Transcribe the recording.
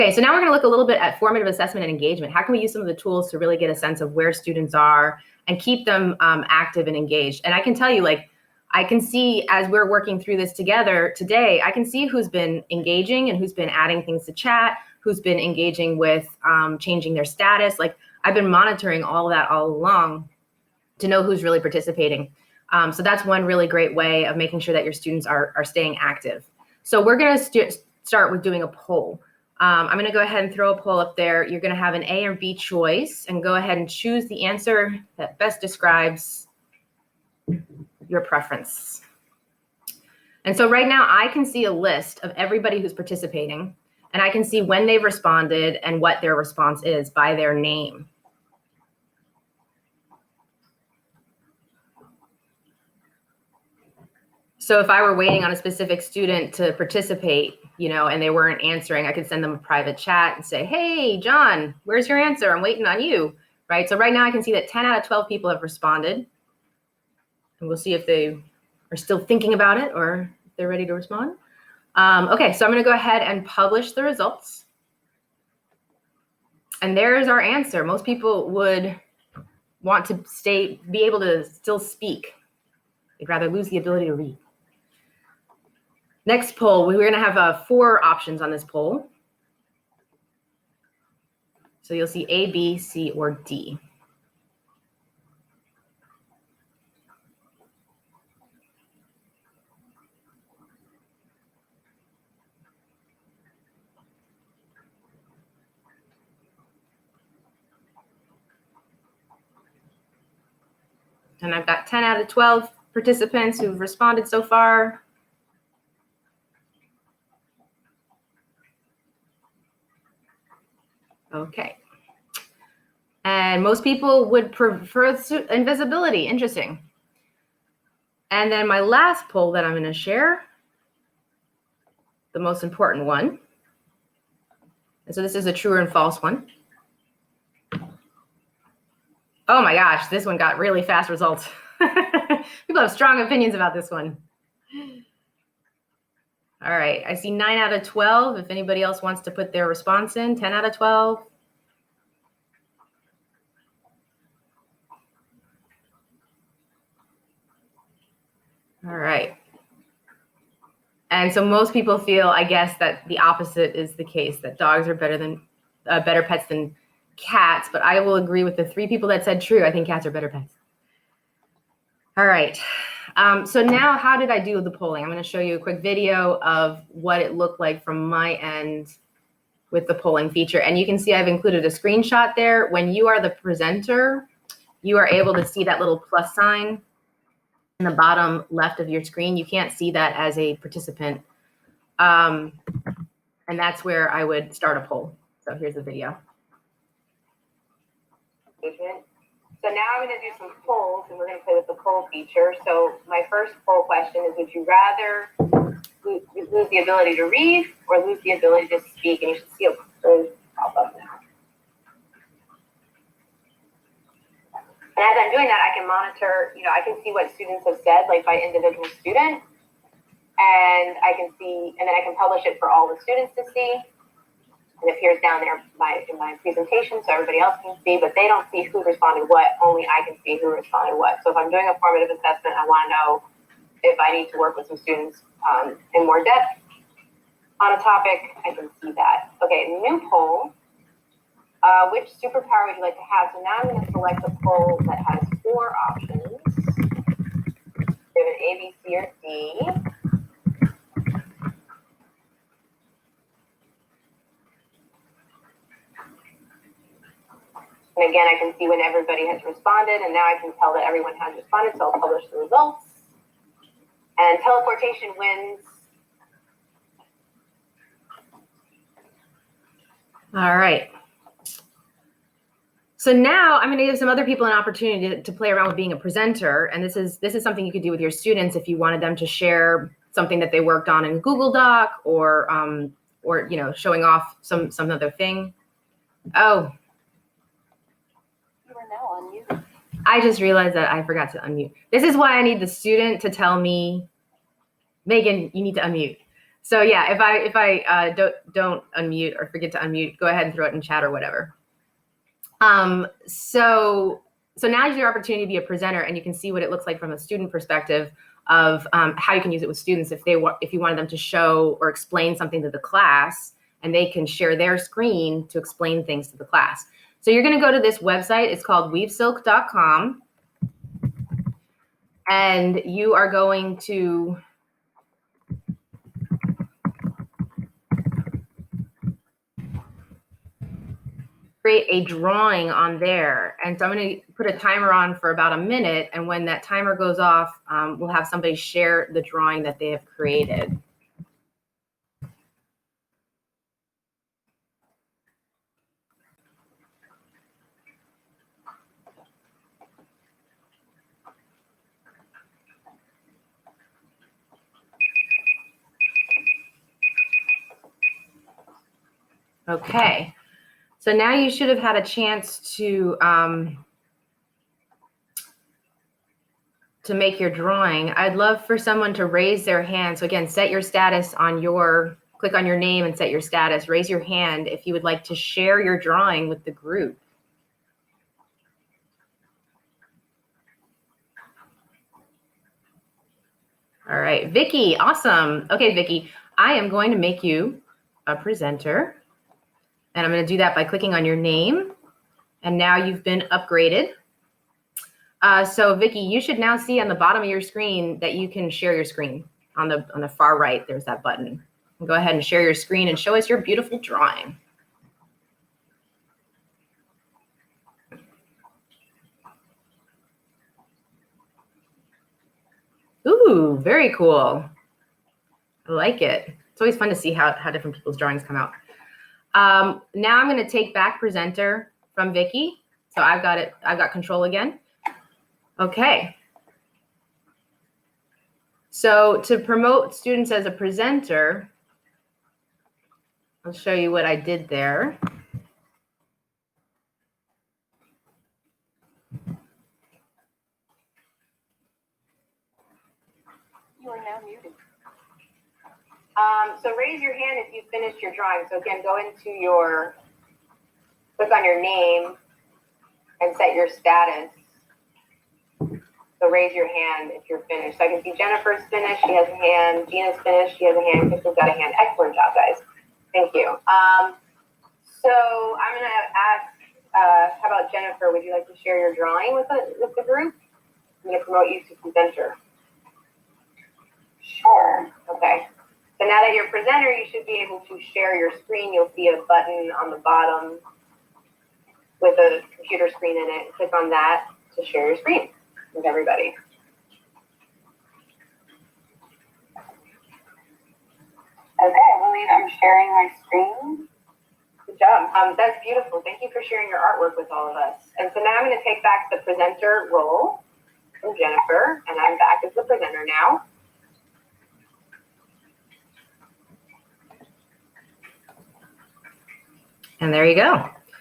Okay, so now we're going to look a little bit at formative assessment and engagement. How can we use some of the tools to really get a sense of where students are and keep them active and engaged? And I can tell you, like, I can see as we're working through this together today, I can see who's been engaging and who's been adding things to chat, who's been engaging with changing their status. Like, I've been monitoring all of that all along to know who's really participating. So that's one really great way of making sure that your students are staying active. So we're going to start with doing a poll. I'm going to go ahead and throw a poll up there. You're going to have an A or B choice and go ahead and choose the answer that best describes your preference. And so right now I can see a list of everybody who's participating, and I can see when they've responded and what their response is by their name. So if I were waiting on a specific student to participate, you know, and they weren't answering, I could send them a private chat and say, hey, John, where's your answer? I'm waiting on you, right? So right now I can see that 10 out of 12 people have responded. And we'll see if they are still thinking about it or if they're ready to respond. Okay, so I'm going to go ahead and publish the results. And there's our answer. Most people would want to be able to still speak. They'd rather lose the ability to read. Next poll, we're going to have 4 options on this poll. So you'll see A, B, C, or D. And I've got 10 out of 12 participants who've responded so far. Okay. And most people would prefer invisibility. Interesting. And then my last poll that I'm going to share, the most important one. And so this is a true and false one. Oh my gosh, this one got really fast results. People have strong opinions about this one. All right, I see 9 out of 12. If anybody else wants to put their response in, 10 out of 12. All right. And so most people feel, I guess, that the opposite is the case, that dogs are better pets than cats, but I will agree with the 3 people that said true. I think cats are better pets. All right. So now how did I do with the polling? I'm going to show you a quick video of what it looked like from my end with the polling feature. And you can see I've included a screenshot there. When you are the presenter, you are able to see that little plus sign in the bottom left of your screen. You can't see that as a participant. And that's where I would start a poll. So here's the video. So now I'm going to do some polls, and we're going to play with the poll feature. So my first poll question is, would you rather lose the ability to read or lose the ability to speak? And you should see a poll pop up now. And as I'm doing that, I can monitor, you know, I can see what students have said, like by individual student. And I can see, and then I can publish it for all the students to see. It appears down there in my presentation so everybody else can see, but they don't see who responded what, only I can see who responded what. So if I'm doing a formative assessment, I want to know if I need to work with some students in more depth on a topic, I can see that. Okay, new poll. Which superpower would you like to have? So now I'm going to select a poll that has 4 options. We have an A, B, C, or D. And again, I can see when everybody has responded, and now I can tell that everyone has responded, so I'll publish the results. And teleportation wins. All right. So now I'm going to give some other people an opportunity to play around with being a presenter. And this is something you could do with your students if you wanted them to share something that they worked on in Google Doc or you know, showing off some other thing. Oh. You are now on mute. I just realized that I forgot to unmute. This is why I need the student to tell me, Megan, you need to unmute. So yeah, if I don't unmute or forget to unmute, go ahead and throw it in chat or whatever. So now is your opportunity to be a presenter, and you can see what it looks like from a student perspective of how you can use it with students if you wanted them to show or explain something to the class, and they can share their screen to explain things to the class. So you're going to go to this website. It's called weavesilk.com, and you are going to create a drawing on there. And so I'm going to put a timer on for about a minute. And when that timer goes off, we'll have somebody share the drawing that they have created. Okay. So now you should have had a chance to make your drawing. I'd love for someone to raise their hand. So again, set your status on click on your name and set your status. Raise your hand if you would like to share your drawing with the group. All right, Vicky, awesome. Okay, Vicky, I am going to make you a presenter. And I'm going to do that by clicking on your name. And now you've been upgraded. So Vicky, you should now see on the bottom of your screen that you can share your screen. On the far right, there's that button. Go ahead and share your screen and show us your beautiful drawing. Ooh, very cool. I like it. It's always fun to see how different people's drawings come out. Now I'm going to take back presenter from Vicky. So I've got control again. Okay. So to promote students as a presenter, I'll show you what I did there. You are now muted. So raise your hand if you've finished your drawing. So again, click on your name and set your status. So raise your hand if you're finished. So I can see Jennifer's finished, she has a hand. Gina's finished, she has a hand. Crystal's got a hand. Excellent job, guys. Thank you. So I'm gonna ask, how about Jennifer, would you like to share your drawing with the group? I'm gonna promote you to presenter. Sure. Okay. So now that you're a presenter, you should be able to share your screen. You'll see a button on the bottom with a computer screen in it. Click on that to share your screen with everybody. Okay, I believe I'm sharing my screen. Good job. That's beautiful. Thank you for sharing your artwork with all of us. And so now I'm going to take back the presenter role from Jennifer, and I'm back as the presenter now. And there you go.